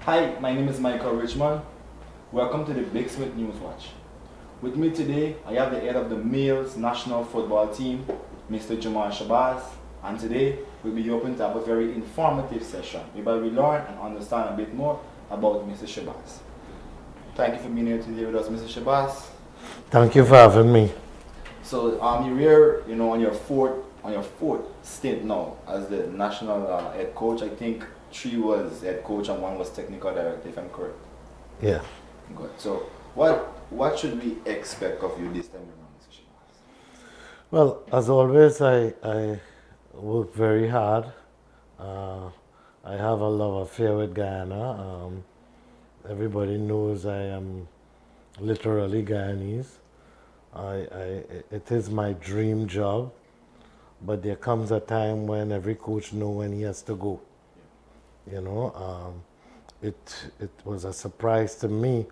Hi, my name is Michael Richmond. Welcome to the Big Smith News Watch. With me today, I have the head of the males national football team, Mr. Jamaal Shabazz, and today we'll be open to have a very informative session whereby we learn and understand a bit more about Mr. Shabazz. Thank you for being here today with us, Mr. Shabazz. Thank you for having me. So you're here, on your fourth stint now as the national head coach. I think 3 was head coach and 1 was technical director, if I'm correct. Yeah. Good. So what should we expect of you this time around, Mr. Shabazz? Well, as always, I work very hard. I have a love affair with Guyana. Everybody knows I am literally Guyanese. It is my dream job, but there comes a time when every coach knows when he has to go. It was a surprise to me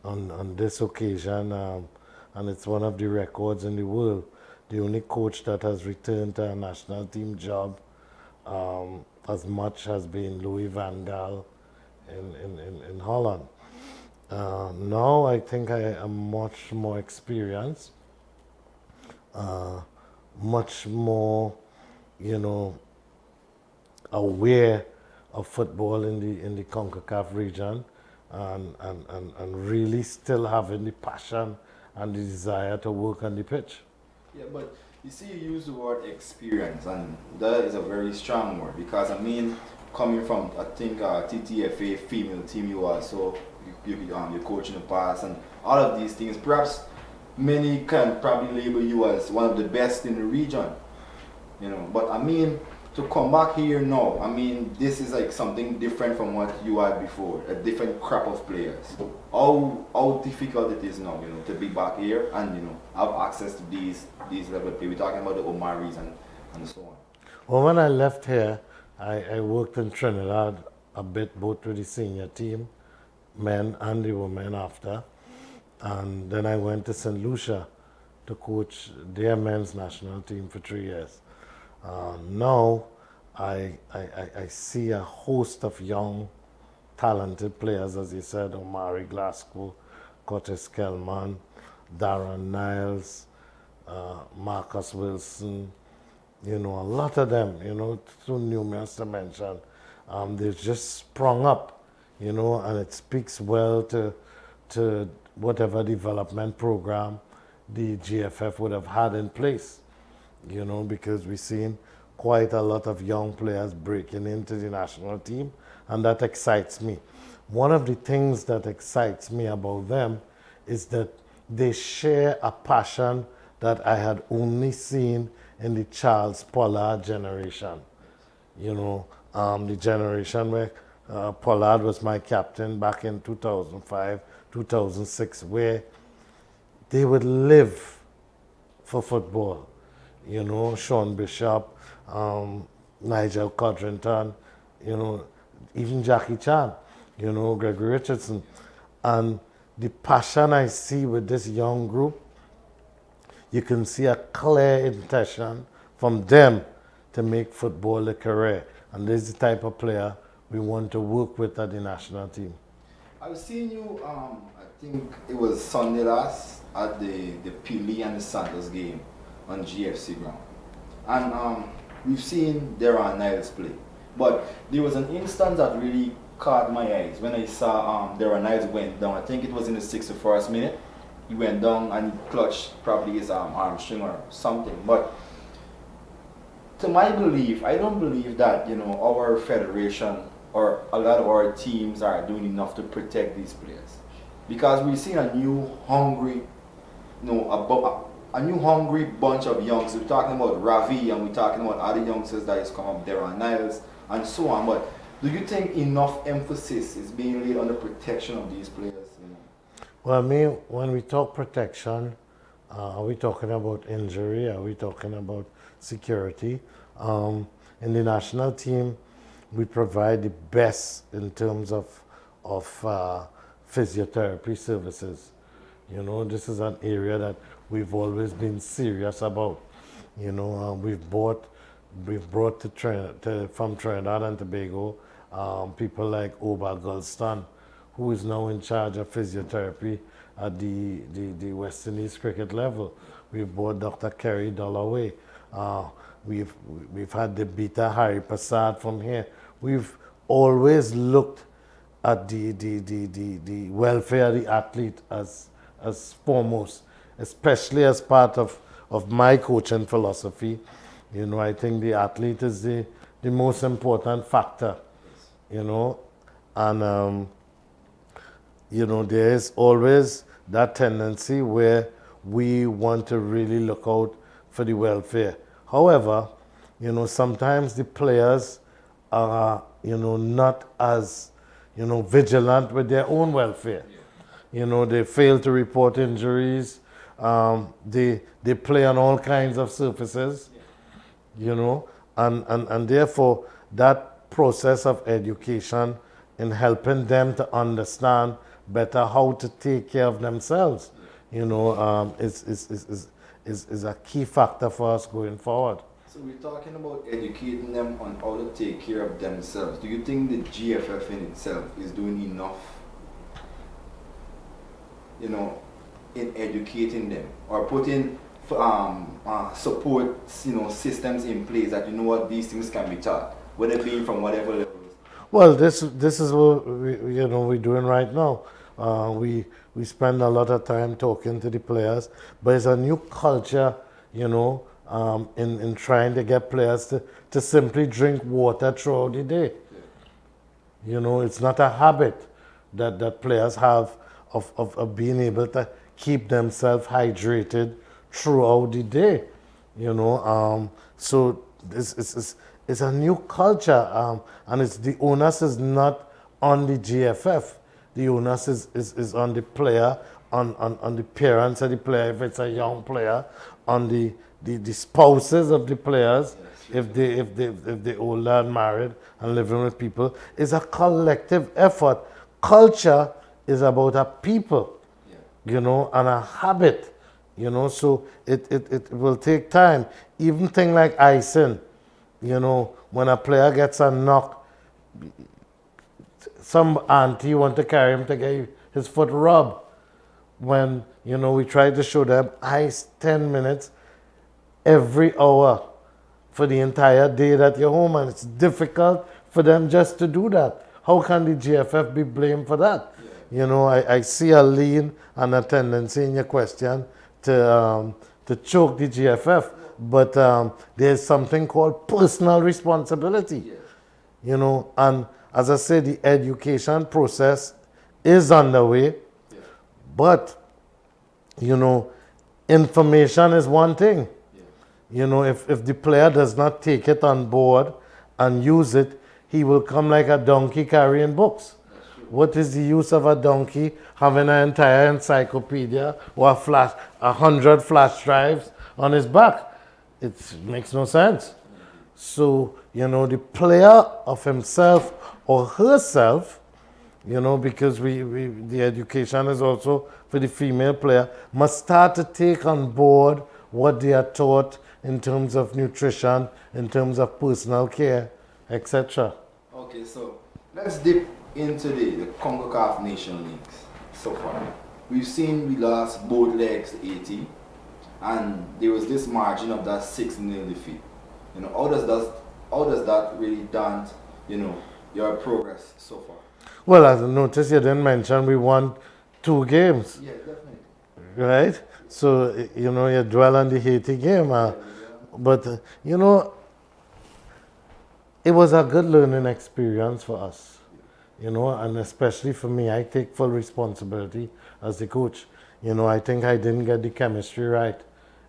on this occasion, and it's one of the records in the world. The only coach that has returned to a national team job as much has been Louis van Gaal in Holland. Now I think I am much more experienced, much more, aware of football in the CONCACAF region, and really still having the passion and the desire to work on the pitch. Yeah, but you see, you use the word experience, and that is a very strong word because coming from I think TTFA female team you are, so you coach in the past and all of these things. Perhaps many can probably label you as one of the best in the region, But to come back here now, this is like something different from what you had before, a different crop of players. How difficult it is now, to be back here and have access to these level of play. We're talking about the Omaris and so on. Well, when I left here, I worked in Trinidad a bit, both with the senior team, men and the women after. And then I went to St. Lucia to coach their men's national team for 3 years. Now I see a host of young, talented players, as you said, Omari Glasgow, Curtis Kelman, Darren Niles, Marcus Wilson, a lot of them, too numerous to mention. They've just sprung up, and it speaks well to whatever development program the GFF would have had in place, because we've seen quite a lot of young players breaking into the national team, and that excites me. One of the things that excites me about them is that they share a passion that I had only seen in the Charles Pollard generation. The generation where Pollard was my captain back in 2005, 2006, where they would live for football. Sean Bishop, Nigel Codrington, even Jackie Chan, Gregory Richardson. And the passion I see with this young group, you can see a clear intention from them to make football a career. And this is the type of player we want to work with at the national team. I've seen you, I think it was Sunday last, at the Pili and the Santos game on GFC ground. And we've seen Darren Niles play. But there was an instance that really caught my eyes when I saw Darren Niles went down. I think it was in the 61st minute. He went down and he clutched probably his hamstring or something. But to my belief, I don't believe that our federation or a lot of our teams are doing enough to protect these players, because we've seen a new hungry, a new hungry bunch of youngsters. We're talking about Ravi and we're talking about other youngsters that is come up, Darren Niles and so on. But do you think enough emphasis is being laid on the protection of these players? Well, when we talk protection, are we talking about injury? Are we talking about security? In the national team, we provide the best in terms of physiotherapy services. This is an area that we've always been serious about. We've brought from Trinidad and Tobago people like Oba Gulston, who is now in charge of physiotherapy at the West Indies cricket level. We've brought Dr. Kerry Dollaway. We've had the Beta Hari Prasad from here. We've always looked at the welfare of the athlete as foremost, especially as part of my coaching philosophy. You know, I think the athlete is the most important factor, you know, and you know, there is always that tendency where we want to really look out for the welfare. However, you know, sometimes the players are, you know, not as, you know, vigilant with their own welfare. You know, they fail to report injuries. They play on all kinds of surfaces, you know, and therefore that process of education in helping them to understand better how to take care of themselves, you know, is a key factor for us going forward. So we're talking about educating them on how to take care of themselves. Do you think the GFF in itself is doing enough, you know, in educating them, or putting support, you know, systems in place that, you know what, these things can be taught, whether it be from whatever levels? Well, this is what we're doing right now. We spend a lot of time talking to the players, but it's a new culture, you know, in trying to get players to simply drink water throughout the day. Yeah. You know, it's not a habit that players have of being able to keep themselves hydrated throughout the day. You know, so it's a new culture, and it's the onus is not on the GFF. The onus is on the player, on the parents of the player if it's a young player, on the spouses of the players, if they older and married and living with people. It's a collective effort. Culture is about a people, you know, and a habit, you know, so it will take time. Even thing like icing, you know, when a player gets a knock, some auntie want to carry him to get his foot rubbed. When, you know, we try to show them ice 10 minutes every hour for the entire day that you're home, and it's difficult for them just to do that. How can the GFF be blamed for that? Yeah. You know, I see a lean and a tendency in your question to choke the GFF, but there's something called personal responsibility. Yeah. You know, and as I said, the education process is underway, yeah. But, you know, information is one thing. You know, if the player does not take it on board and use it, he will come like a donkey carrying books. What is the use of a donkey having an entire encyclopedia or 100 flash drives on his back? It makes no sense. So, you know, the player of himself or herself, you know, because the education is also for the female player, must start to take on board what they are taught in terms of nutrition, in terms of personal care, etc. Okay, so let's dip into the CONCACAF Nation Leagues so far. We've seen we lost both legs to 80, and there was this margin of that 6-0 defeat. You know, how does that really dent, you know, your progress so far? Well, as I noticed, you didn't mention we won 2 games. Yeah, definitely. Right? So, you know, you dwell on the Haiti game. But, you know, it was a good learning experience for us. You know, and especially for me, I take full responsibility as the coach. You know, I think I didn't get the chemistry right.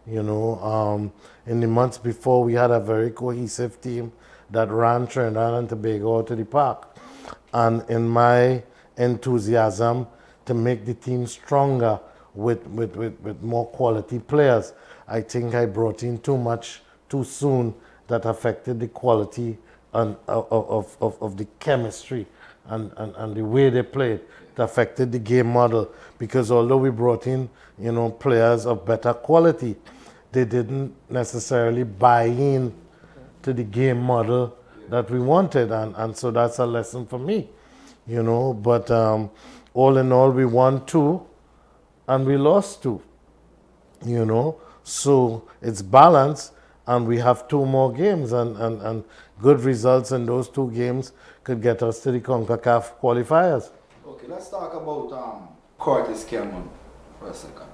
You know, in the months before, we had a very cohesive team that ran Trinidad and Tobago to the park. And in my enthusiasm to make the team stronger with more quality players, I think I brought in too much too soon that affected the quality of the chemistry and the way they played. It affected the game model, because although we brought in, you know, players of better quality, they didn't necessarily buy in to the game model that we wanted, and so that's a lesson for me, you know. But all in all, we won 2 and we lost 2, you know. So it's balanced, and we have 2 more games, and good results in those 2 games could get us to the CONCACAF qualifiers. Okay, let's talk about Curtis Kelman for a second.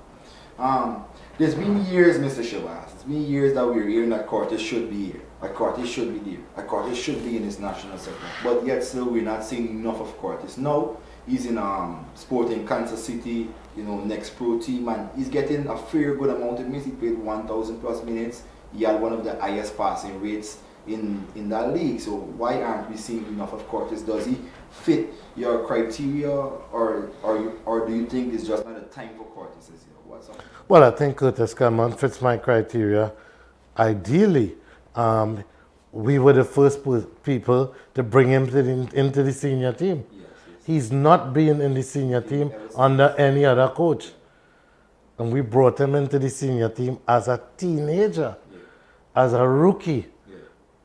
There's been years, Mr. Shabazz, it's been years that we're hearing that Curtis should be here, that Curtis should be there, that Curtis should be in his national setup. But yet still we're not seeing enough of Curtis. Now he's in Sporting Kansas City, you know, next pro team, and he's getting a fair good amount of minutes. He played 1,000 plus minutes. He had one of the highest passing rates in that league. So why aren't we seeing enough of Curtis? Does he fit your criteria, or do you think it's just not a time for Curtis this year? What's up? Well, I think Curtis Kelman fits my criteria. Ideally, we were the first people to bring him into the senior team. Yes. He's not been in the senior team under any other coach. And we brought him into the senior team as a teenager, as a rookie,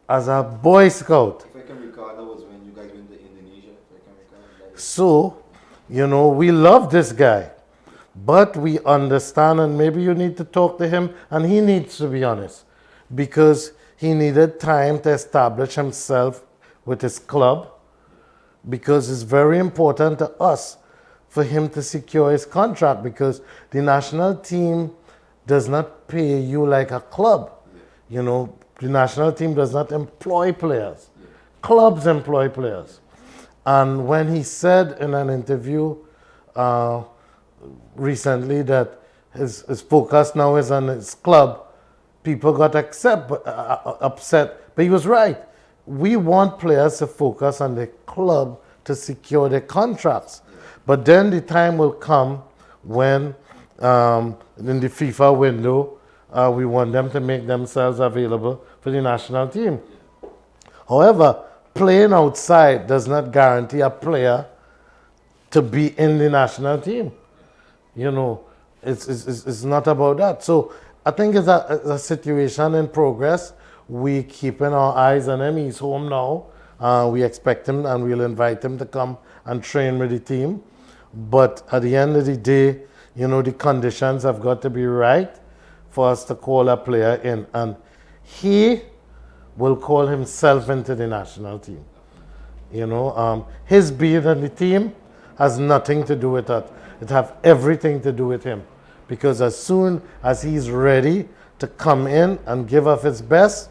as a Boy Scout. If I can recall, that was when you guys went to Indonesia. If I can recall. So, you know, we love this guy. But we understand, and maybe you need to talk to him, and he needs to be honest, because he needed time to establish himself with his club, because it's very important to us for him to secure his contract, because the national team does not pay you like a club. You know, the national team does not employ players. Clubs employ players. And when he said in an interview recently that his focus now is on his club, people got upset, but he was right. We want players to focus on the club to secure their contracts. But then the time will come when, in the FIFA window, we want them to make themselves available for the national team. However, playing outside does not guarantee a player to be in the national team. You know, it's not about that. So I think it's a situation in progress. We keeping our eyes on him. He's home now. We expect him, and we'll invite him to come and train with the team. But at the end of the day, you know, the conditions have got to be right for us to call a player in. And he will call himself into the national team. You know, his being on the team has nothing to do with that. It has everything to do with him. Because as soon as he's ready to come in and give up his best,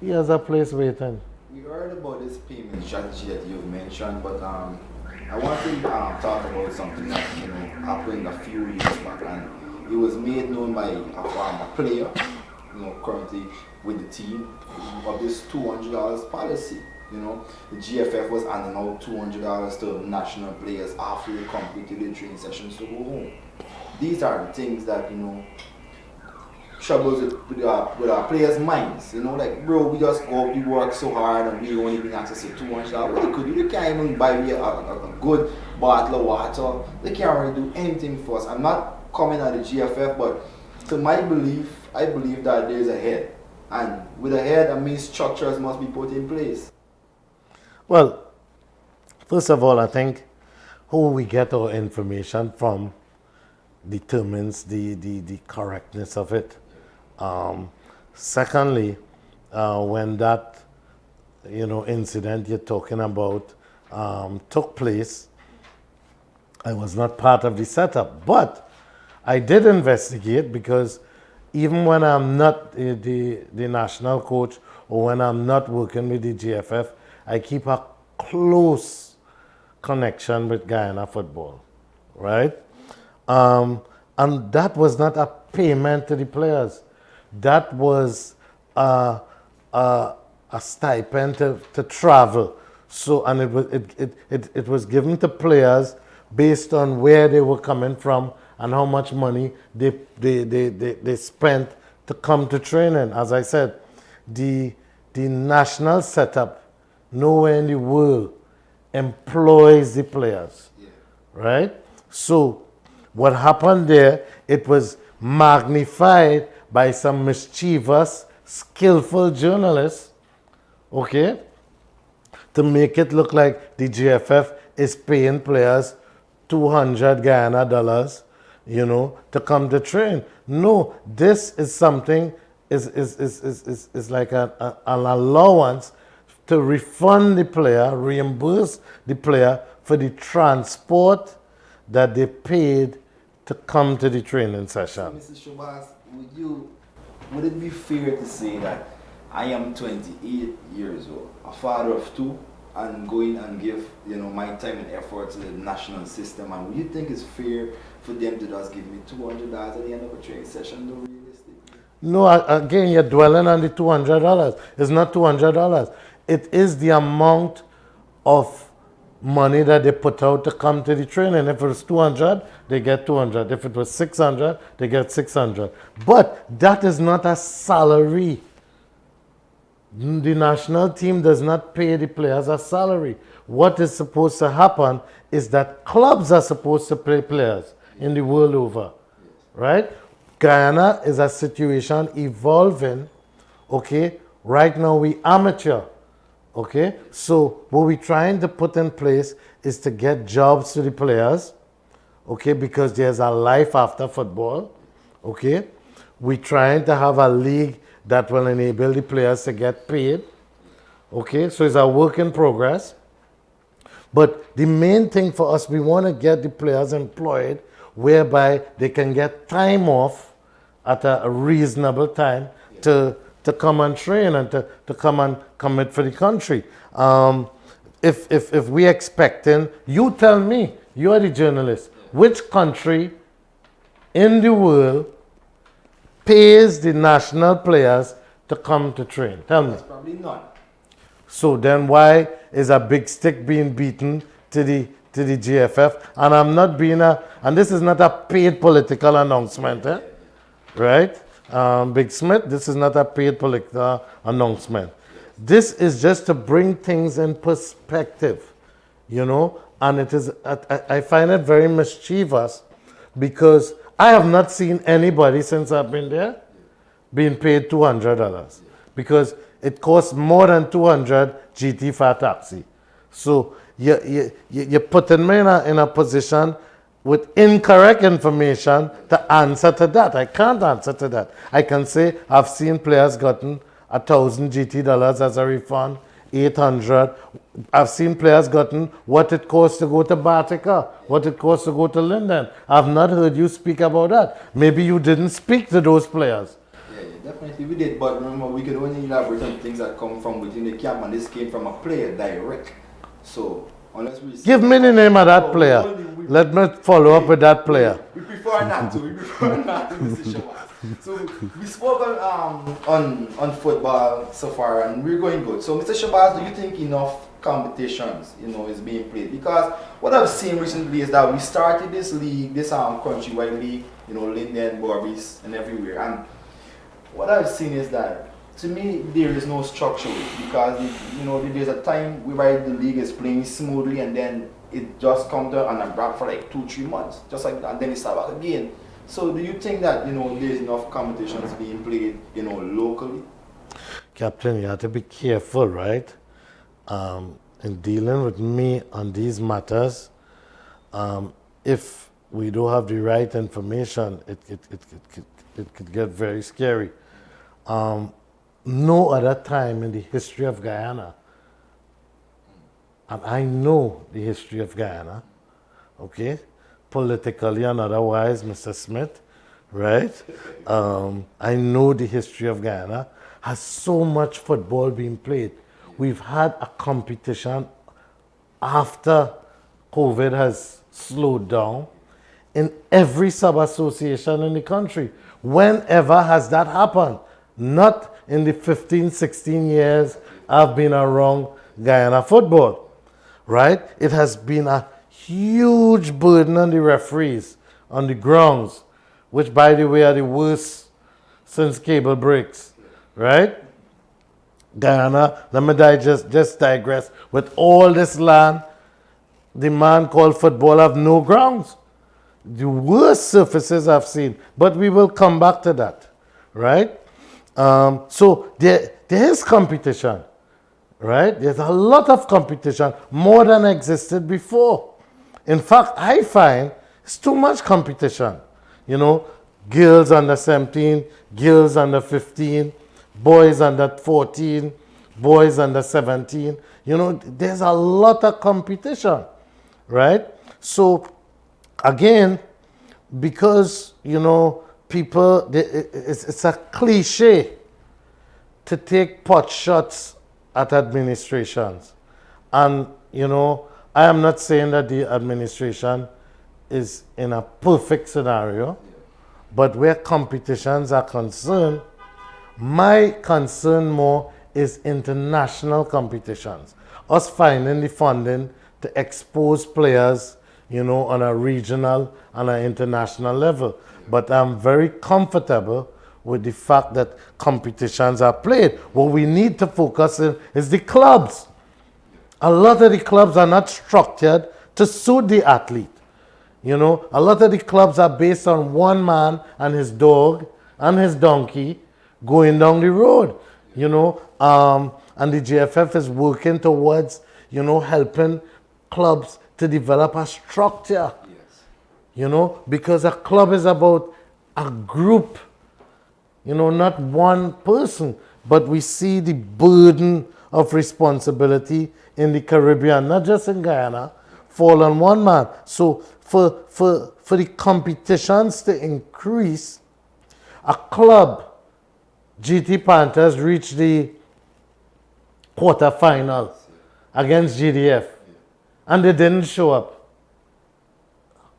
he has a place waiting. We heard about this payment strategy that you've mentioned, but I want to talk about something that happened a few years back, and it was made known by a player, currently with the team, of this $200 policy. The GFF was handing out $200 to national players after they completed their training sessions to go home. These are the things that, troubles with our players' minds. Like, bro, we just go, we work so hard and we only been access to $200. What they could do, they can't even buy me a good bottle of water. They can't really do anything for us. I'm not coming at the GFF, but to my belief, I believe that there's a head. And with a head, I mean structures must be put in place. Well, first of all, I think who we get our information from determines the correctness of it. Secondly, when that incident you're talking about took place, I was not part of the setup, but I did investigate, because even when I'm not the national coach or when I'm not working with the GFF, I keep a close connection with Guyana football, right? And that was not a payment to the players. That was a stipend to travel. So, and it was given to players based on where they were coming from and how much money they spent to come to training. As I said, the national setup nowhere in the world employs the players, right? So what happened there, it was magnified by some mischievous, skillful journalists, okay, to make it look like the GFF is paying players 200 Guyana dollars, to come to train. No, this is something, is like an allowance to refund the player, reimburse the player for the transport that they paid to come to the training session. Mr. Shabazz, would it be fair to say that I am 28 years old, a father of two, and going and give my time and effort to the national system, and would you think it's fair for them to just give me $200 at the end of a training session, though, realistically? No, again, you're dwelling on the $200. It's not $200. It is the amount of money that they put out to come to the training. If it was 200, they get 200. If it was 600, they get 600. But that is not a salary. The national team does not pay the players a salary. What is supposed to happen is that clubs are supposed to pay players in the world over, right? Guyana is a situation evolving, okay? Right now we amateur, okay? So what we're trying to put in place is to get jobs to the players, okay? Because there's a life after football, okay? We're trying to have a league that will enable the players to get paid. Okay, so it's a work in progress. But the main thing for us, we want to get the players employed whereby they can get time off at a reasonable time to come and train and to come and commit for the country. If we're expecting, you tell me, you're the journalist, which country in the world pays the national players to come to train? Tell me. That's probably none. So then why is a big stick being beaten to the GFF? And I'm not being and this is not a paid political announcement, right? Big Smith, this is not a paid political announcement. This is just to bring things in perspective, and it is, I find it very mischievous because I have not seen anybody since I've been there being paid $200 because it costs more than 200 GT for a taxi. So you're putting me in a position with incorrect information to answer to that. I can't answer to that. I can say I've seen players gotten 1,000 GT dollars as a refund, 800. I've seen players gotten what it costs to go to Batica, what it costs to go to Linden. I've not heard you speak about that. Maybe you didn't speak to those players. Yeah, definitely we did. But remember, we could only elaborate on things that come from within the camp, and this came from a player direct. So unless we give me the name of that player. Let me follow up with that player. We prefer not to. Mr. Shabazz. So we spoke on football so far, and we're going good. So Mr. Shabazz, do you think enough competitions, is being played? Because what I've seen recently is that we started this league, this countrywide league, Linden, Barbies, and everywhere. And what I've seen is that, to me, there is no structure because there's a time whereby the league is playing smoothly, and then it just comes down and a break for like 2-3 months, just like that, and then it starts back again. So do you think that there's enough competitions being played locally? Captain, you have to be careful, right? In dealing with me on these matters, if we don't have the right information, it could get very scary. No other time in the history of Guyana, and I know the history of Guyana, okay, politically and otherwise, Mr. Smith, right? I know the history of Guyana, has so much football being played. We've had a competition after COVID has slowed down in every sub-association in the country. Whenever has that happened? Not in the 15, 16 years I've been around Guyana football, right? It has been a huge burden on the referees, on the grounds, which, by the way, are the worst since cable breaks, right? Guyana, let me just digress. With all this land, the man called football have no grounds. The worst surfaces I've seen, but we will come back to that, right? So there is competition. right? There's a lot of competition, more than existed before. In fact, I find it's too much competition. You know, girls under 17, girls under 15, boys under 14, boys under 17. You know, there's a lot of competition, right? So, again, because, you know, people, it's a cliche to take pot shots at administrations. And, you know, I am not saying that the administration is in a perfect scenario, but where competitions are concerned, my concern more is international competitions. Us finding the funding to expose players, you know, on a regional and an international level. But I'm very comfortable with the fact that competitions are played. What we need to focus on is the clubs. A lot of the clubs are not structured to suit the athlete. You know, a lot of the clubs are based on one man and his dog and his donkey going down the road, you know, and the GFF is working towards, you know, helping clubs to develop a structure, you know, because a club is about a group, you know, not one person, but we see the burden of responsibility in the Caribbean, not just in Guyana, fall on one man. So for the competitions to increase, a club, GT Panthers, reached the quarterfinal against GDF, and they didn't show up.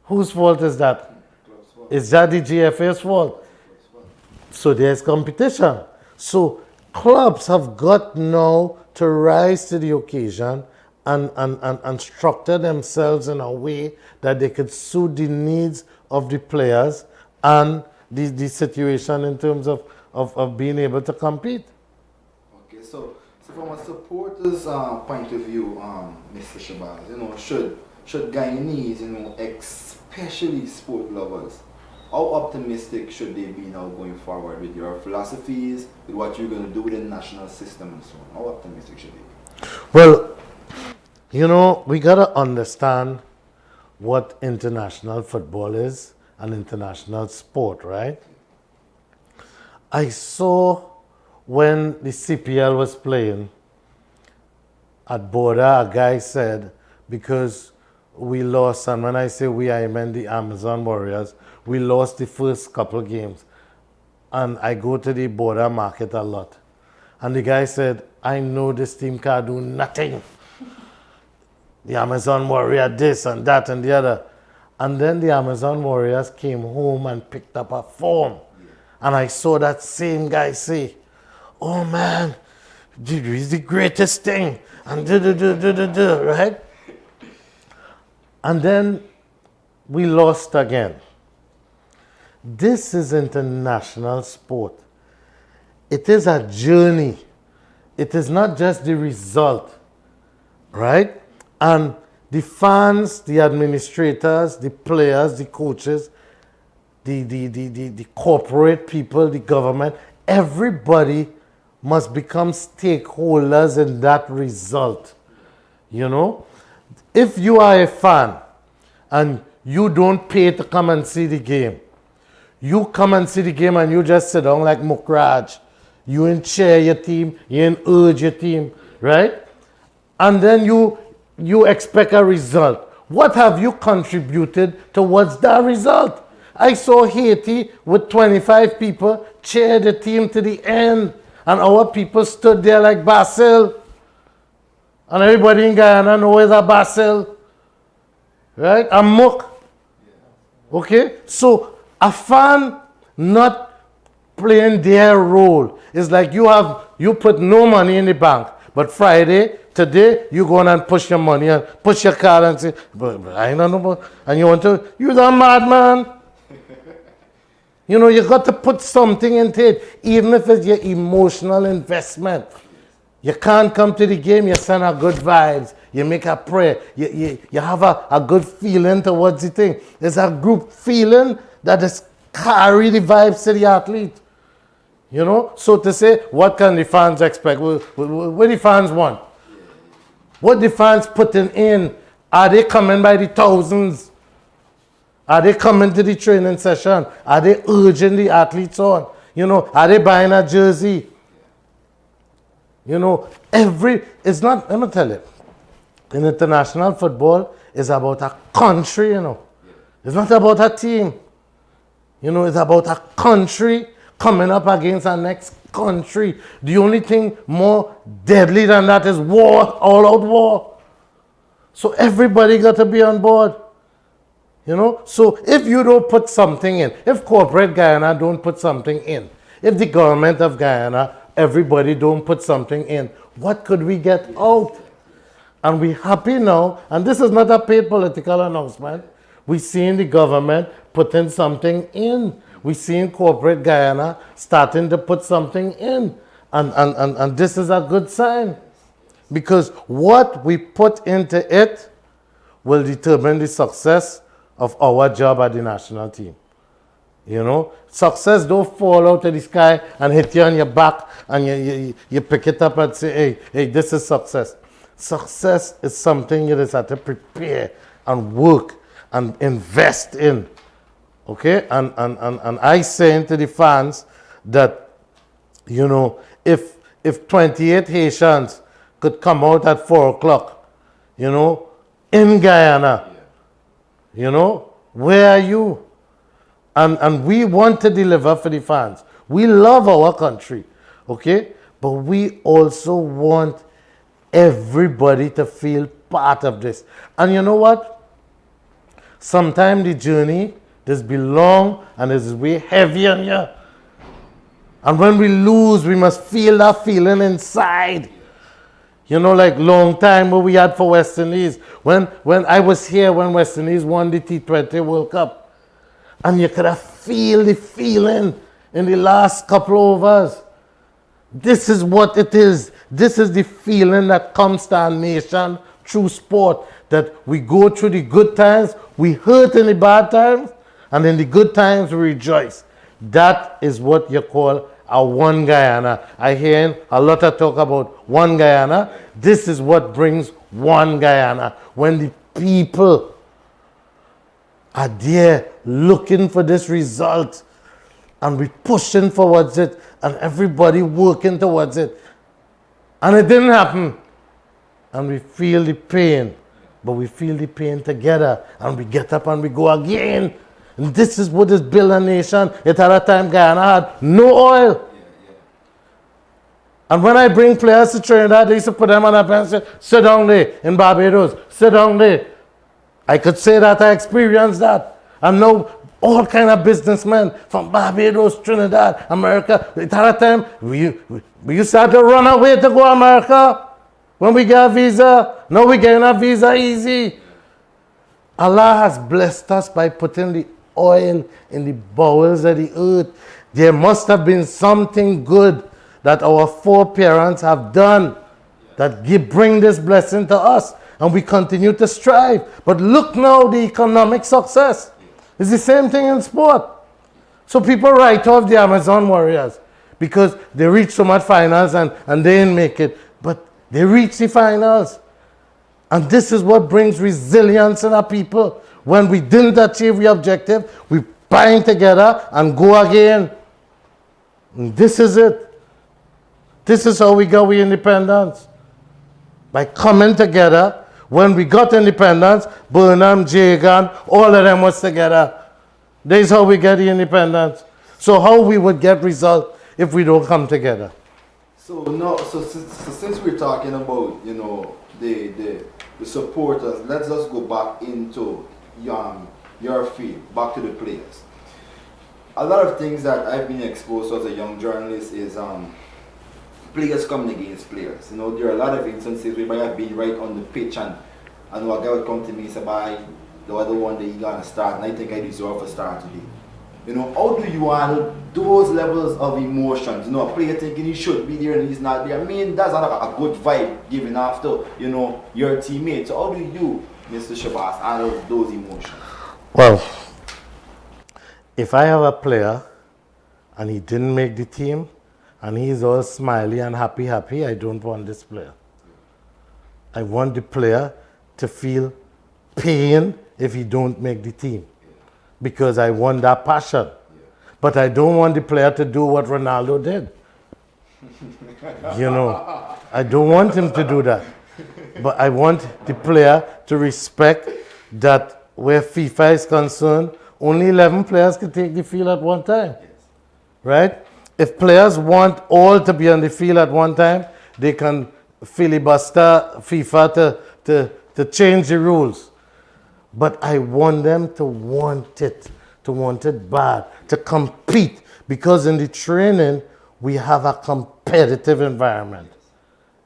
Whose fault is that? Is that the GFA's fault? So there's competition. So clubs have got now to rise to the occasion and structure themselves in a way that they could suit the needs of the players and the situation in terms of being able to compete. Okay, so from a supporter's point of view, Mr. Shabazz, you know, should Guyanese, you know, especially sport lovers, how optimistic should they be now going forward with your philosophies, with what you're going to do with the national system and so on? How optimistic should they be? Well, you know, we got to understand what international football is and international sport, right? I saw when the CPL was playing at Border, a guy said, because we lost, and when I say we, I meant the Amazon Warriors, we lost the first couple games. And I go to the Border market a lot. And the guy said, I know this team can't do nothing. The Amazon Warrior this and that and the other. And then the Amazon Warriors came home and picked up a form. And I saw that same guy say, oh man, he's the greatest thing. And right? And then we lost again. This is international sport. It is a journey. It is not just the result, right? And the fans, the administrators, the players, the coaches, the corporate people, the government, everybody must become stakeholders in that result. You know? If you are a fan and you don't pay to come and see the game, you come and see the game and you just sit down like Mukraj. You ain't cheer your team, you ain't urge your team, right? And then you expect a result. What have you contributed towards that result? I saw Haiti with 25 people cheer the team to the end, and our people stood there like Basil. And everybody in Guyana knows a Basil, right? A Mook. Okay? So a fan not playing their role is like you put no money in the bank, but today, you go on and push your money and push your card and say, but I don't know about, and you want to, you're a madman. You know, you got to put something into it, even if it's your emotional investment. You can't come to the game, you send out good vibes, you make a prayer, you have a good feeling towards the thing. There's a group feeling that is carry the vibes to the athlete. You know, so to say, what can the fans expect? What the fans want? What the fans putting in? Are they coming by the thousands? Are they coming to the training session? Are they urging the athletes on? You know, are they buying a jersey? You know, it's not, let me tell you, in international football, it's about a country, you know. It's not about a team. You know, it's about a country coming up against our next country. The only thing more deadly than that is war, all out war. So everybody got to be on board. You know, so if you don't put something in, if corporate Guyana don't put something in, if the government of Guyana, everybody don't put something in, what could we get out? And we're happy now, and this is not a paid political announcement. We're seeing the government putting something in. We're seeing corporate Guyana starting to put something in. And this is a good sign. Because what we put into it will determine the success of our job at the national team. You know, success don't fall out of the sky and hit you on your back and you pick it up and say, hey, this is success. Success is something you just have to prepare and work and invest in. Okay? And I saying to the fans that, you know, if 28 Haitians could come out at 4 o'clock, you know, in Guyana, you know, where are you? And we want to deliver for the fans. We love our country, okay? But we also want everybody to feel part of this. And you know what? Sometimes the journey just be long and it's way heavy on you. And when we lose, we must feel that feeling inside. You know, like long time what we had for West Indies. When I was here when West Indies won the T20 World Cup. And you could have feel the feeling in the last couple of overs. This is what it is. This is the feeling that comes to our nation through sport. That we go through the good times, we hurt in the bad times, and in the good times we rejoice. That is what you call a one Guyana. I hear a lot of talk about one Guyana. This is what brings one Guyana. When the people are there looking for this result and we pushing towards it and everybody working towards it. And it didn't happen. And we feel the pain. But we feel the pain together and we get up and we go again. And this is what is built a nation. At that time Guyana had no oil. And when I bring players to Trinidad, they used to put them on a bench and say, sit down there in Barbados, sit down there. I could say that I experienced that. I know all kind of businessmen from Barbados, Trinidad, America. At that time, we used to have to run away to go to America when we get a visa. Now we getting a visa easy. Allah has blessed us by putting the oil in the bowels of the earth. There must have been something good that our foreparents have done that bring this blessing to us. And we continue to strive. But look now, the economic success. It's the same thing in sport. So people write off the Amazon Warriors because they reach so much finals and they didn't make it. But they reach the finals. And this is what brings resilience in our people. When we didn't achieve the objective, we bind together and go again. And this is it. This is how we got our independence. By coming together. When we got independence, Burnham, Jagan, all of them was together. This is how we get the independence. So how we would get result if we don't come together? So no, so since we're talking about, you know, the supporters, let's just go back into your field, back to the players. A lot of things that I've been exposed to as a young journalist is players coming against players. You know, there are a lot of instances where I've been right on the pitch and a guy would come to me and say, "Bye, the other one that you gonna start, and I think I deserve a start today." You know, how do you handle those levels of emotions? You know, a player thinking he should be there and he's not there. I mean, that's not a good vibe given after, you know, your teammate. So how do you, Mr. Shabazz, handle those emotions? Well, if I have a player and he didn't make the team, and he's all smiley and happy, I don't want this player. I want the player to feel pain if he don't make the team, because I want that passion. But I don't want the player to do what Ronaldo did. You know, I don't want him to do that. But I want the player to respect that where FIFA is concerned, only 11 players can take the field at one time. Right? If players want all to be on the field at one time, they can filibuster FIFA to change the rules. But I want them to want it bad, to compete, because in the training we have a competitive environment.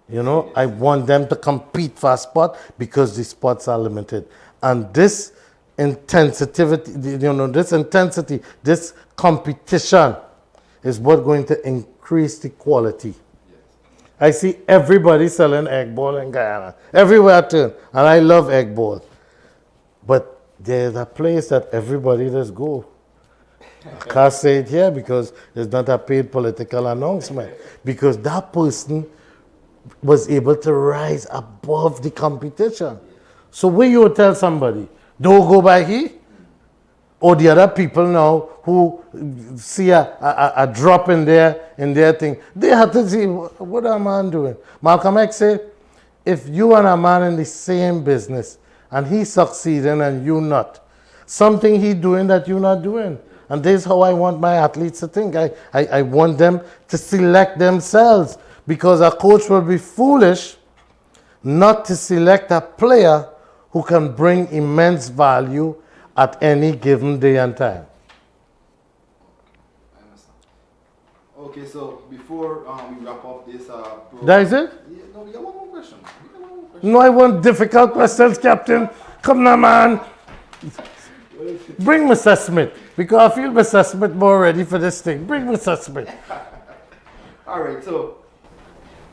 You know, I want them to compete for a spot because the spots are limited. And this intensity, this competition is what's going to increase the quality. I see everybody selling egg ball in Guyana, everywhere I turn, and I love egg ball. But there's a place that everybody just go. I can't say it here because it's not a paid political announcement. Because that person was able to rise above the competition. So when you tell somebody, don't go by here, or the other people now who see a drop in their thing, they have to see, what a man doing? Malcolm X said, if you and a man in the same business and he succeeding and you not, something he doing that you not doing. And this is how I want my athletes to think. I want them to select themselves, because a coach will be foolish not to select a player who can bring immense value at any given day and time. I understand. Okay, so before we wrap up this program, That is it? Yeah, no, we got one more question. No, I want difficult questions, Captain. Come now, man. Bring Mr. Smith, because I feel Mr. Smith more ready for this thing. Bring Mr. Smith. All right, so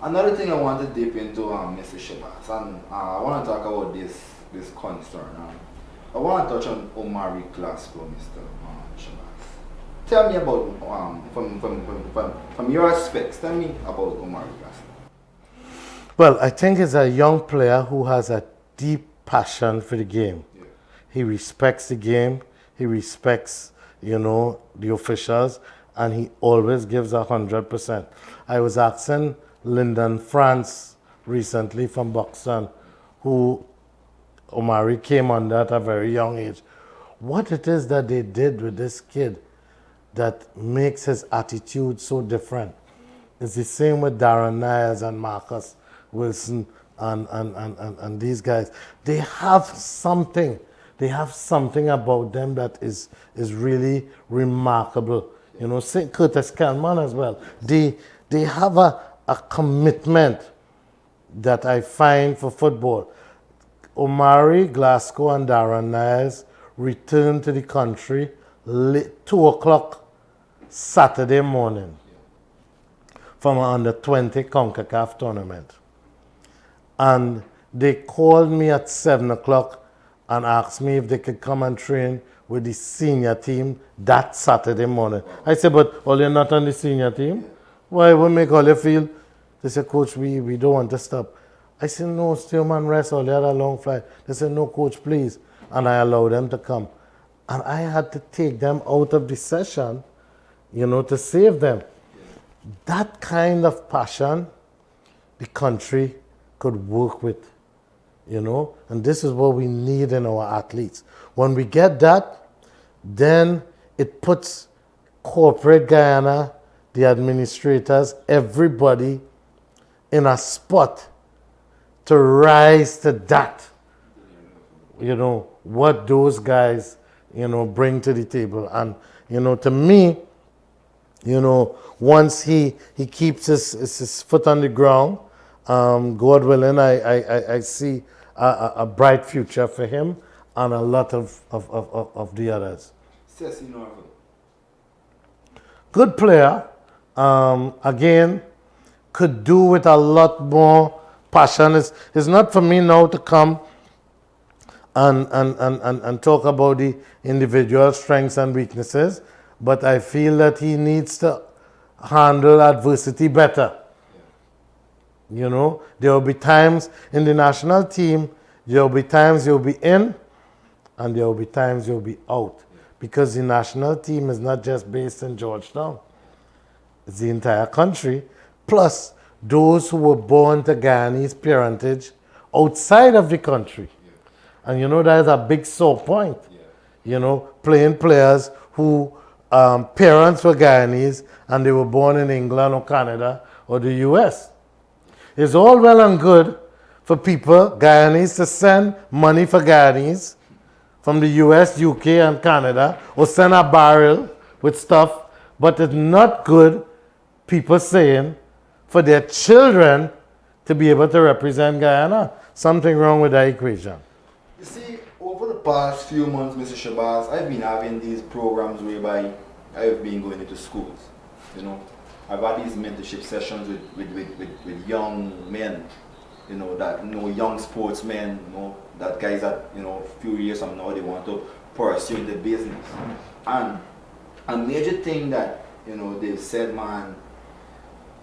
another thing I want to dip into, Mr. Shabazz, and I want to talk about this concern. I want to touch on Omari Glasgow, Mr. Shabazz. Tell me about, from your aspects, tell me about Omari Glasgow. Well, I think he's a young player who has a deep passion for the game. Yeah. He respects the game. He respects, the officials, and he always gives 100%. I was asking Lyndon France recently from Buxton, who Omari came under at a very young age, what it is that they did with this kid that makes his attitude so different. It's the same with Darren Niles and Marcus Wilson and these guys. They have something. They have something about them that is really remarkable. St. Curtis Kelman as well. They have a commitment that I find for football. Omari Glasgow and Darren Niles returned to the country 2 o'clock Saturday morning from an under-20 CONCACAF tournament. And they called me at 7 o'clock and asked me if they could come and train with the senior team that Saturday morning. I said, but you're not on the senior team? Why would make all you feel? They said, Coach, we don't want to stop. I said, no, still man, rest all. They had a long flight. They said, no, Coach, please. And I allowed them to come. And I had to take them out of the session, to save them. That kind of passion, the country could work with, and this is what we need in our athletes. When we get that, then it puts corporate Guyana, the administrators, everybody in a spot to rise to that, what those guys, bring to the table. And, to me, once he keeps his foot on the ground, God willing, I see a bright future for him and a lot of the others. Good player. Again, could do with a lot more passion. It's not for me now to come and talk about the individual strengths and weaknesses, but I feel that he needs to handle adversity better. You know, there will be times in the national team, there will be times you'll be in, and there will be times you'll be out. Because the national team is not just based in Georgetown, it's the entire country, plus those who were born to Guyanese parentage outside of the country. And you know, that is a big sore point. You know, playing players who parents were Guyanese and they were born in England or Canada or the US. It's all well and good for people, Guyanese, to send money for Guyanese from the US, UK, and Canada, or send a barrel with stuff, but it's not good, people saying, for their children to be able to represent Guyana. Something wrong with that equation. You see, over the past few months, Mr. Shabazz, I've been having these programs whereby I've been going into schools. You know, I've had these mentorship sessions with young men, you know, that, you know, young sportsmen, you know, that guys that, you know, a few years from now they want to pursue the business. And a major thing that, you know, they've said, man,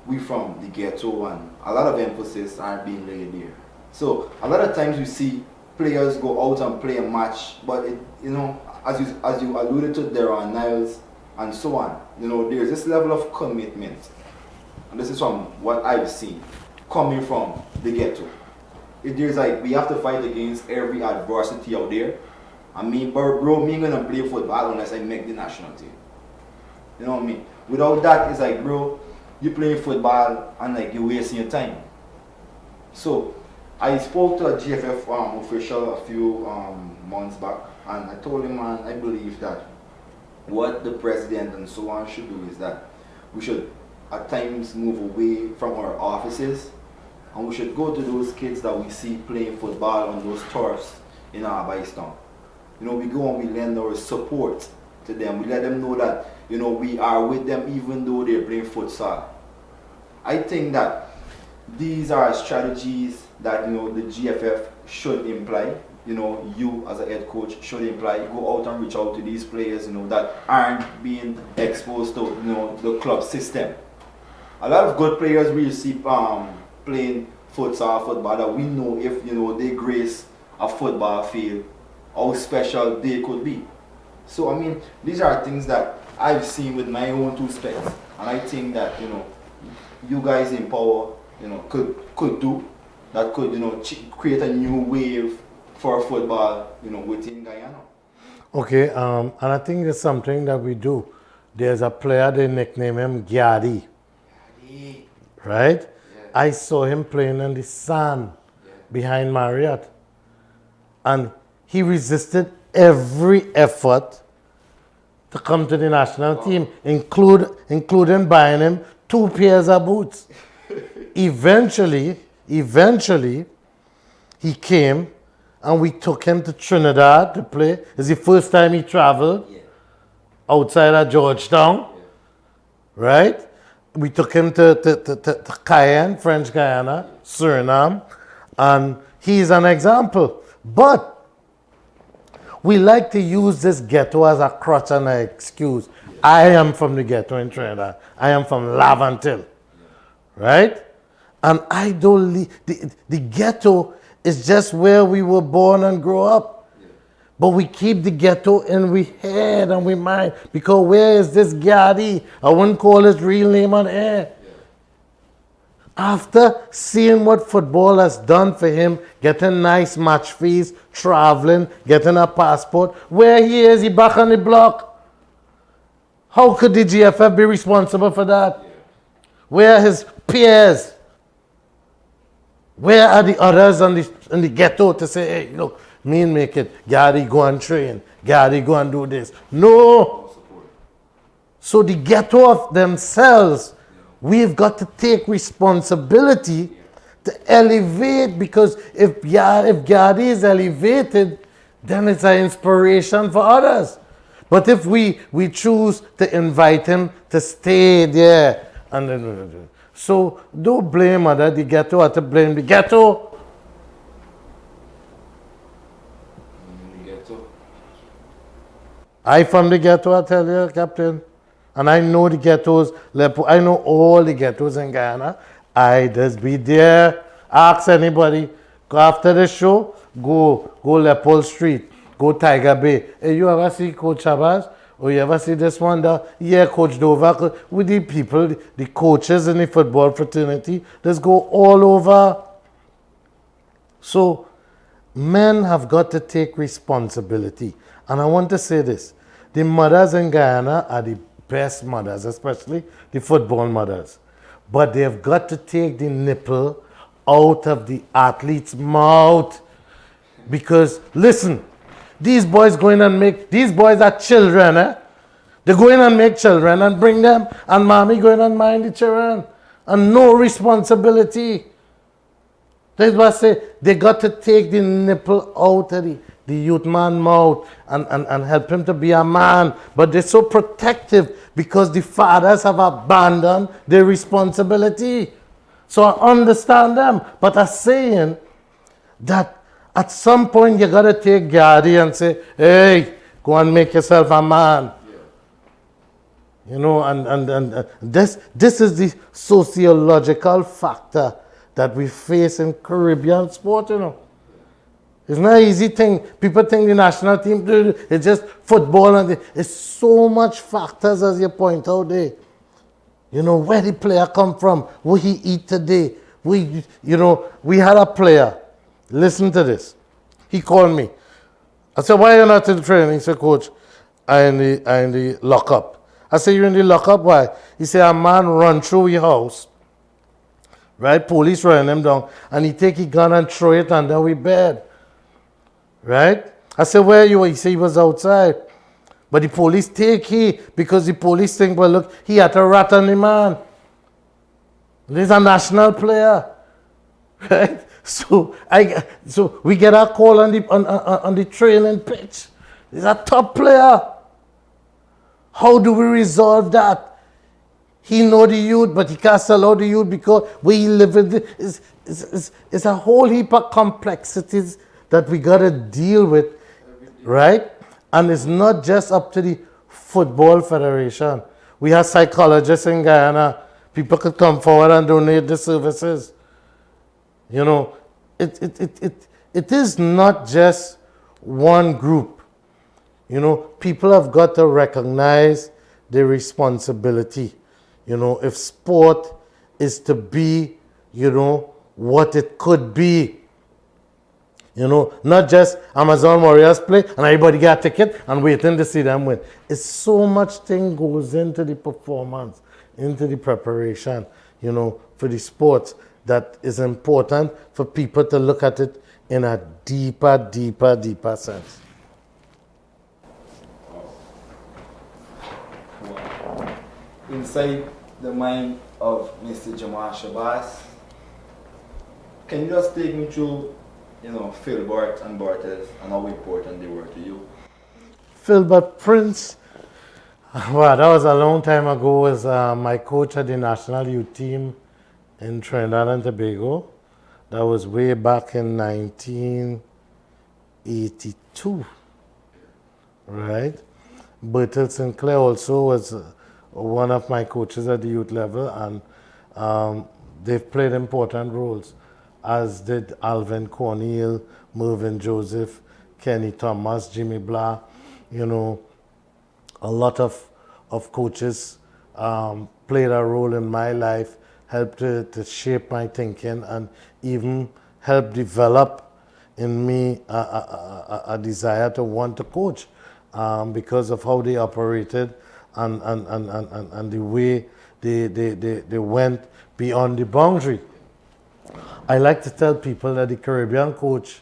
we from the ghetto, and a lot of emphasis are being laid there. So a lot of times we see players go out and play a match, but it, you know, as you alluded to, there are Niles and so on. You know, there's this level of commitment, and this is from what I've seen coming from the ghetto. There's like, we have to fight against every adversity out there. I mean, bro, me gonna play football unless I make the national team. You know what I mean? Without that, it's like, bro, you playing football and like you're wasting your time. So I spoke to a GFF official a few months back, and I told him, man, I believe that what the president and so on should do is that we should at times move away from our offices, and we should go to those kids that we see playing football on those turfs in our Baistown. You know, we go and we lend our support to them. We let them know that, you know, we are with them even though they're playing futsal. I think that these are strategies that, you know, the GFF should imply. You know, you as a head coach should imply. Go out and reach out to these players, you know, that aren't being exposed to, you know, the club system. A lot of good players we see playing futsal, football, that we know if, you know, they grace a football field, how special they could be. So I mean, these are things that I've seen with my own two specs, and I think that, you know, you guys in power, you know, could do that, could, you know, create a new wave for football, you know, within Guyana. Okay, and I think there's something that we do. There's a player, they nickname him Gyadi. Right? Yeah. I saw him playing in the sand behind Marriott. And he resisted every effort to come to the national team, including buying him 2 pairs of boots. Eventually, he came and we took him to Trinidad to play. It's the first time he traveled outside of Georgetown, right? We took him to Cayenne, French Guyana, Suriname, and he's an example. But we like to use this ghetto as a crutch and an excuse. I am from the ghetto in Trinidad. I am from Lavantil, right? And I don't the ghetto is just where we were born and grow up. But we keep the ghetto in we head and we mind, because where is this Gyadi? I wouldn't call his real name on air. After seeing what football has done for him, getting nice match fees, traveling, getting a passport, where he is, he back on the block. How could the GFF be responsible for that? Where are his peers? Where are the others in the ghetto to say, hey, look, me and make it, Gary go and train, Gary go and do this? No. So the ghetto of themselves, we've got to take responsibility to elevate, because if Gary is elevated, then it's an inspiration for others. But if we choose to invite him to stay there, and then, so don't blame other, the ghetto, or to blame the ghetto. I from the ghetto, I tell you, Captain. And I know the ghettos, I know all the ghettos in Guyana. I just be there. Ask anybody. Go after the show, go Leopold Street, go Tiger Bay. Hey, you ever see Coach Shabazz? Or you ever see this one? Yeah, Coach Dover. With the people, the coaches in the football fraternity, just go all over. So, men have got to take responsibility. And I want to say this. The mothers in Guyana are the best mothers, especially the football mothers. But they've got to take the nipple out of the athlete's mouth. Because, listen, these boys are children, eh? They go in and make children and bring them, and mommy go in and mind the children. And no responsibility. That's why I say they got to take the nipple out of the youth man mouth and help him to be a man. But they're so protective because the fathers have abandoned their responsibility. So I understand them. But I'm saying that at some point you got to take Gary and say, hey, go and make yourself a man. Yeah. You know, and this is the sociological factor that we face in Caribbean sport, you know. It's not an easy thing. People think the national team, it's just football. And it's so much factors, as you point out there. You know, where the player come from, what he eat today. We had a player. Listen to this. He called me. I said, why are you not in the training? He said, Coach, I in the lockup. I said, you're in the lockup? Why? He said, a man run through your house. Right? Police running him down. And he take his gun and throw it under we bed. Right? I said, where you? He said he was outside. But the police take he because the police think, well, look, he had a rat on the man. He's a national player. Right? So we get a call on the training pitch. He's a top player. How do we resolve that? He know the youth, but he can't sell out the youth because we live in it's a whole heap of complexities that we got to deal with, right? And it's not just up to the Football Federation. We have psychologists in Guyana. People could come forward and donate the services. You know, it is not just one group. You know, people have got to recognize their responsibility. You know, if sport is to be, you know, what it could be. You know, not just Amazon Warriors play and everybody get a ticket and waiting to see them win. It's so much thing goes into the performance, into the preparation, you know, for the sports that is important for people to look at it in a deeper sense. Inside the mind of Mr. Jamaal Shabazz, can you just take me through, you know, Philbert and Bartels and how important they were to you? Philbert Prince, wow, that was a long time ago, was my coach at the national youth team in Trinidad and Tobago. That was way back in 1982, right? Bertel Sinclair also was one of my coaches at the youth level, and they've played important roles, as did Alvin Cornell, Mervyn Joseph, Kenny Thomas, Jimmy Blah. You know, a lot of coaches played a role in my life, helped to shape my thinking, and even helped develop in me a desire to want to coach because of how they operated and the way they went beyond the boundary. I like to tell people that the Caribbean coach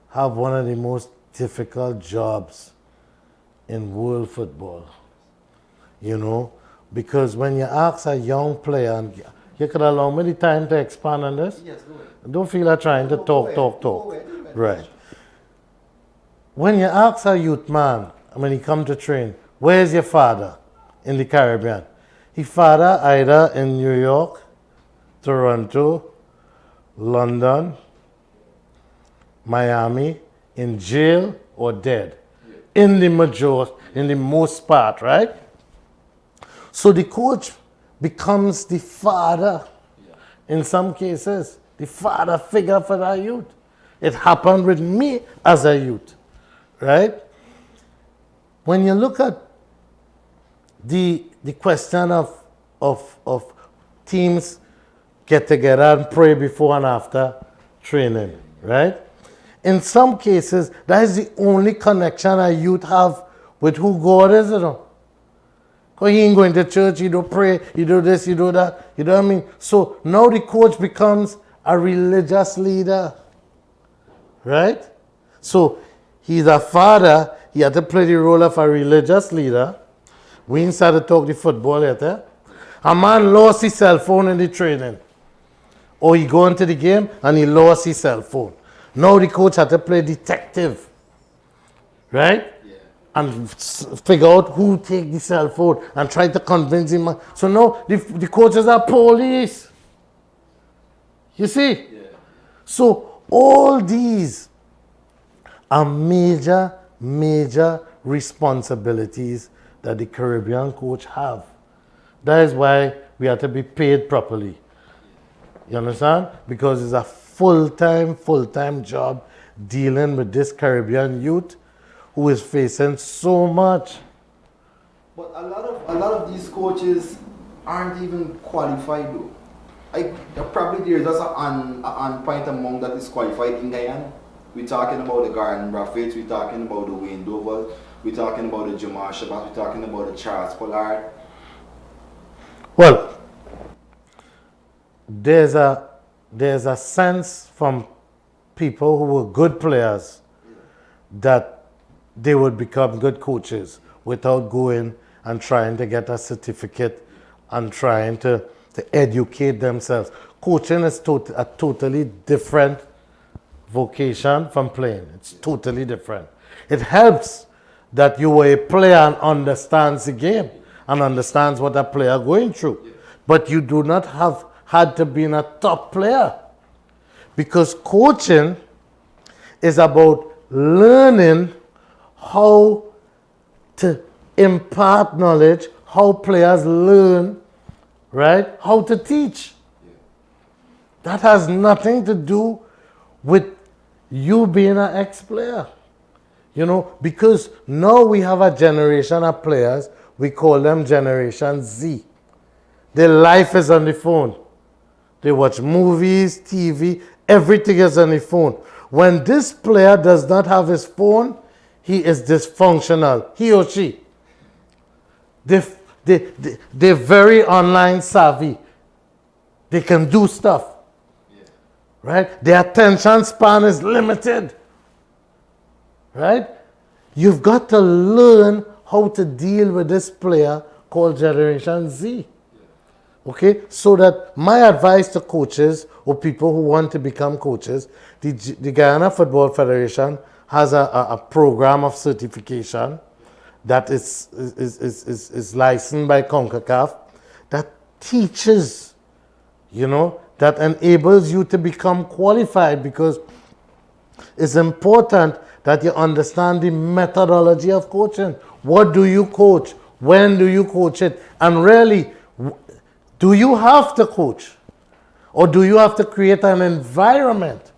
have one of the most difficult jobs in world football. You know, because when you ask a young player, and you could allow me the time to expand on this? Yes, go ahead. Don't feel like trying to talk. Right. When you ask a youth man, when he come to train, where's your father in the Caribbean? His father either in New York, Toronto, London, Miami, in jail or dead. Yeah. In the most part, right? So the coach becomes the father. Yeah. in some cases, the father figure for that youth. It happened with me as a youth, right? When you look at the question of teams get together and pray before and after training, right? In some cases, that is the only connection a youth have with who God is, you know. Because he ain't going to church, he don't pray, he do this, he do that, you know what I mean? So now the coach becomes a religious leader, right? So he's a father, he had to play the role of a religious leader. We ain't started to talk the football yet, eh? A man lost his cell phone in the training. Or he go into the game and he lost his cell phone. Now the coach had to play detective, right? Yeah. And figure out who take the cell phone and try to convince him. So now the coaches are police. You see? Yeah. So all these are major, major responsibilities that the Caribbean coach have. That is why we have to be paid properly. You understand? Because it's a full-time job dealing with this Caribbean youth who is facing so much. But a lot of these coaches aren't even qualified though. Probably there's just an point among that is qualified in Guyana. We're talking about the Gordon Braffets, we're talking about the Wayne Doval, we're talking about the Jamaal Shabazz, we're talking about the Charles Pollard. Well, there's a sense from people who were good players that they would become good coaches without going and trying to get a certificate and trying to educate themselves. Coaching is a totally different vocation from playing. It's totally different. It helps that you are a player and understands the game and understands what a player going through. But you do not have had to be a top player. Because coaching is about learning how to impart knowledge, how players learn, right? How to teach. That has nothing to do with you being an ex-player. You know, because now we have a generation of players, we call them Generation Z. Their life is on the phone. They watch movies, TV, everything is on the phone. When this player does not have his phone, he is dysfunctional, he or she. They're very online savvy. They can do stuff. Yeah. Right? Their attention span is limited. Right? You've got to learn how to deal with this player called Generation Z. Okay? So that my advice to coaches or people who want to become coaches, the Guyana Football Federation has a program of certification that is licensed by CONCACAF that teaches, you know, that enables you to become qualified, because it's important that you understand the methodology of coaching. What do you coach? When do you coach it? And really, do you have to coach? Or do you have to create an environment?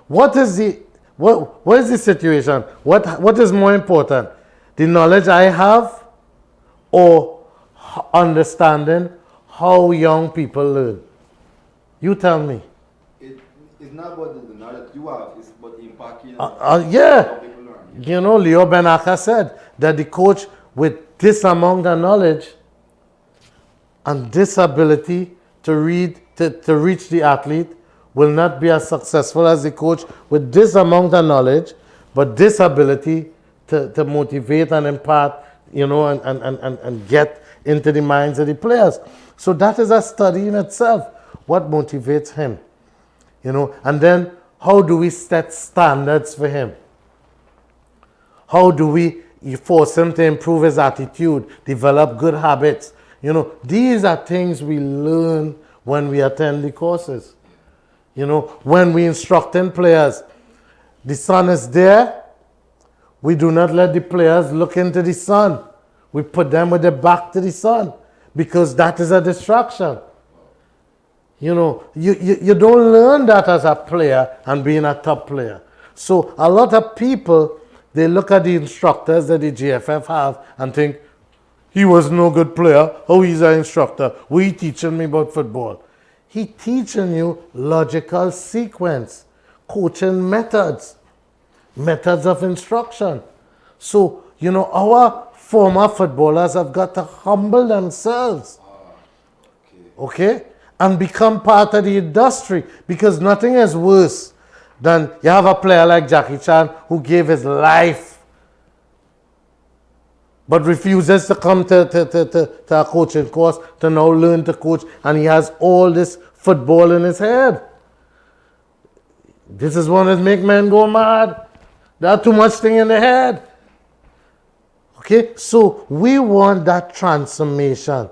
What is the situation? What is more important? The knowledge I have, or understanding how young people learn? You tell me. It's not about the knowledge you have, it's about the impact yeah. how people learn. You know, Leo Benaka said that the coach with this amount of knowledge and this ability to reach the athlete will not be as successful as the coach with this amount of knowledge, but this ability to motivate and impart, you know, and get into the minds of the players. So that is a study in itself. What motivates him? You know, and then how do we set standards for him? How do we force him to improve his attitude, develop good habits? You know, these are things we learn when we attend the courses. You know, when we instructing players, the sun is there. We do not let the players look into the sun. We put them with their back to the sun because that is a distraction. You don't learn that as a player and being a top player. So a lot of people, they look at the instructors that the GFF have and think, he was no good player. Oh, he's an instructor. What he teaching me about football? He teaching you logical sequence, coaching methods, methods of instruction. So, our former footballers have got to humble themselves. Okay? And become part of the industry, because nothing is worse than you have a player like Jackie Chan who gave his life but refuses to come to a coaching course to now learn to coach, and he has all this football in his head. This is one that make men go mad. There are too much thing in the head. Okay, so we want that transformation.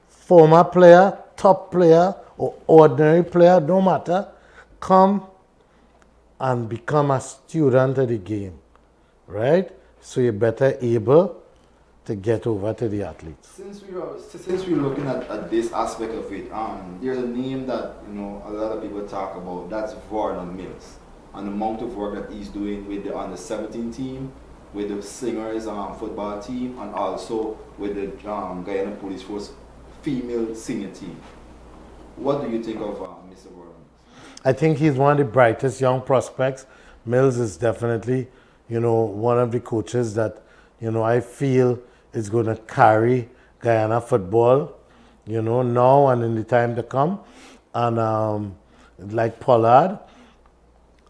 Former player, top player, or ordinary player, no matter, come and become a student of the game, right? So you're better able to get over to the athletes. Since we're looking at this aspect of it, there's a name that a lot of people talk about. That's Vernon Mills, and the amount of work that he's doing with the under 17 team, with the Slingers football team, and also with the Guyana Police Force female senior team. What do you think of Mr. Vernon? I think he's one of the brightest young prospects. Mills is definitely, one of the coaches that, I feel is going to carry Guyana football, now and in the time to come. And like Pollard,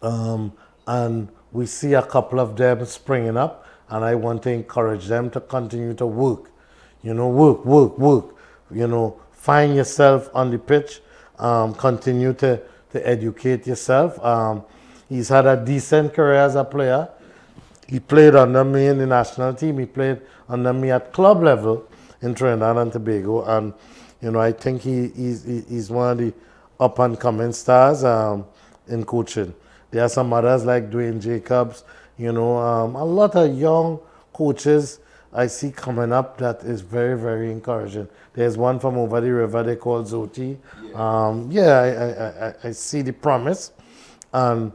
and we see a couple of them springing up, and I want to encourage them to continue to work. Work. Find yourself on the pitch, continue to educate yourself. He's had a decent career as a player. He played under me in the national team. He played under me at club level in Trinidad and Tobago. And, I think he's one of the up-and-coming stars in coaching. There are some others like Dwayne Jacobs, a lot of young coaches I see coming up that is very, very encouraging. There's one from over the river they call Zoti. I see the promise. And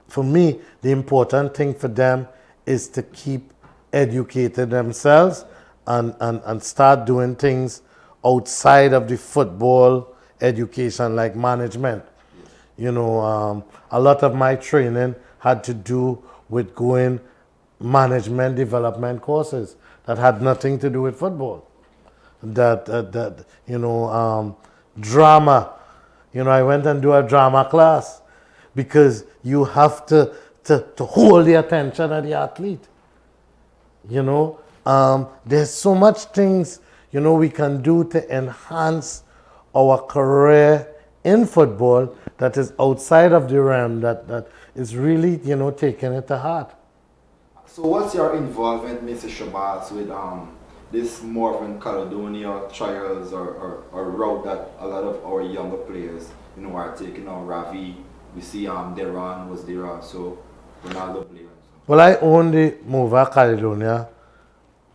for me, the important thing for them is to keep educating themselves and start doing things outside of the football education, like management. A lot of my training had to do with going management development courses that had nothing to do with football. Drama. I went and do a drama class because you have to hold the attention of the athlete. There's so much things, we can do to enhance our career in football that is outside of the realm that is really, taking it to heart. So what's your involvement, Mr. Shabazz, with this Morven Caledonia trials or route that a lot of our younger players, are taking on? Ravi, we see Deron was there also, Ronaldo Blair. Well, I own the Mova Caledonia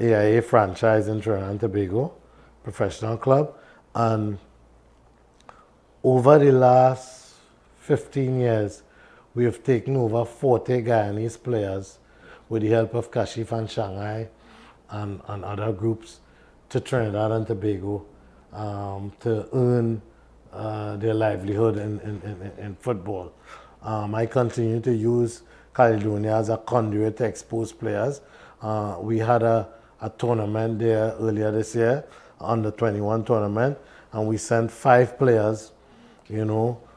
AIA franchise in Trinidad and Tobago, professional club, and over the last 15 years, we have taken over 40 Guyanese players with the help of Kashif and Shanghai and other groups to Trinidad and Tobago to earn their livelihood in football. I continue to use Caledonia as a conduit to expose players. We had a tournament there earlier this year, under 21 tournament, and we sent 5 players,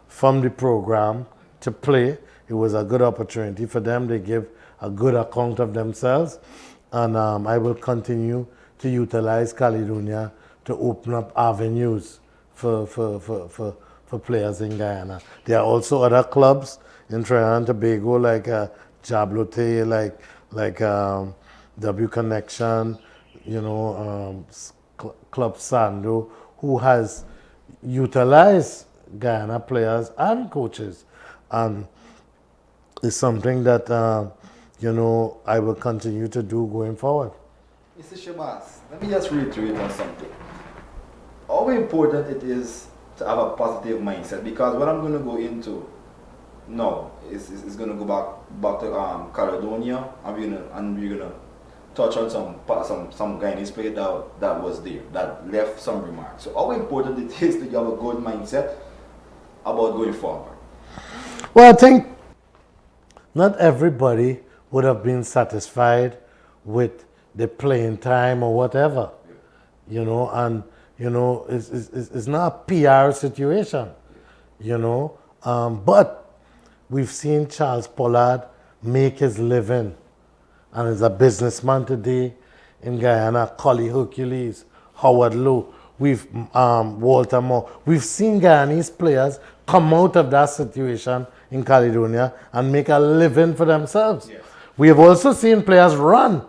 from the program to play. It was a good opportunity for them. They give a good account of themselves, and I will continue to utilize Caledonia to open up avenues for players in Guyana. There are also other clubs in Trinidad and Tobago like Jablote, like W Connection, Club Sando, who has utilized Guyana players and coaches, and it's something that I will continue to do going forward. Mr. Shabazz, let me just reiterate on something. How important it is to have a positive mindset, because what I'm going to go into now is going to go back to Caledonia, and we're gonna touch on some Guyanese player that was there, that left some remarks. So how important it is to have a good mindset about going forward? Well, I think not everybody would have been satisfied with the playing time or whatever, and it's not a PR situation, but we've seen Charles Pollard make his living, and is a businessman today in Guyana. Collie Hercules, Howard Lowe, Walter Moore. We've seen Guyanese players come out of that situation in Caledonia and make a living for themselves. Yes. We have also seen players run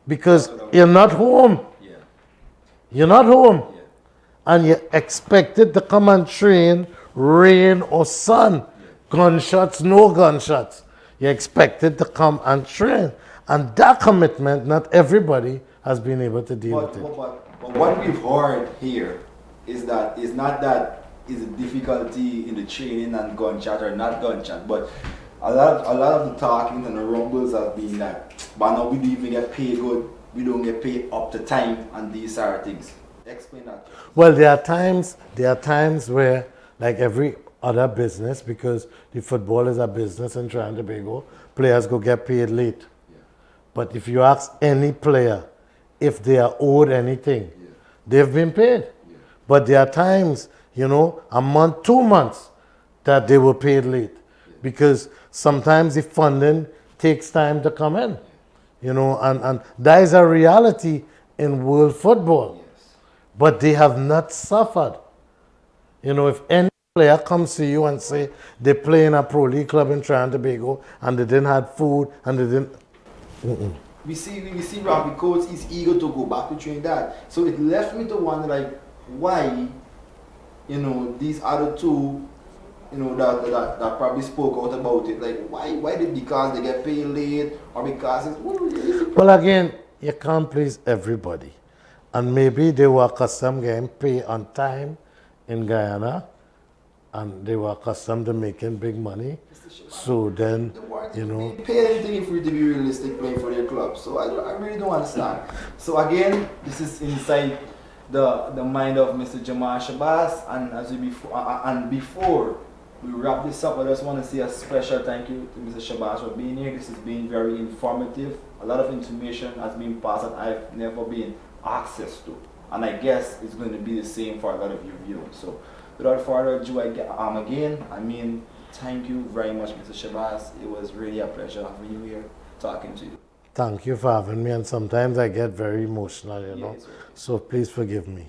because you're not home. Yeah. You're not home. Yeah. And you're expected to come and train, rain or sun. Gunshots, no gunshots. You're expected to come and train. And that commitment, not everybody has been able to deal with it. But what we've heard here is that it's not that it's a difficulty in the training and gunshot or not gunshot, but a lot of the talking and the rumbles have been that, but now we don't even get paid good, we don't get paid up to time, and these are things. Explain that. Well, there are times where, like every other business, because the football is a business in Trinidad and Tobago, players go get paid late. Yeah. But if you ask any player if they are owed anything, they've been paid. Yeah. But there are times, a month, 2 months, that they were paid late. Because sometimes the funding takes time to come in. And that is a reality in world football. Yes. But they have not suffered. If any player comes to you and say they play in a pro league club in Trinidad and Tobago and they didn't have food and they didn't... We see Robbie Coates is eager to go back to Trinidad. So it left me to wonder, like, why, these other two, that probably spoke out about it. Like, why did, because they get paid late, or because it's, what is it? Well, again, you can't please everybody. And maybe they were accustomed getting paid on time in Guyana, and they were accustomed to making big money. So then, They pay anything if we to be realistic playing for their club. So I really don't understand. So again, this is inside the mind of Mr. Jamaal Shabazz, and before we wrap this up, I just want to say a special thank you to Mr. Shabazz for being here. This has been very informative. A lot of information has been passed that I've never been access to, and I guess it's going to be the same for a lot of you viewers. So without further ado, thank you very much, Mr. Shabazz. It was really a pleasure having you here, talking to you. Thank you for having me, and sometimes I get very emotional, Yeah, so please forgive me.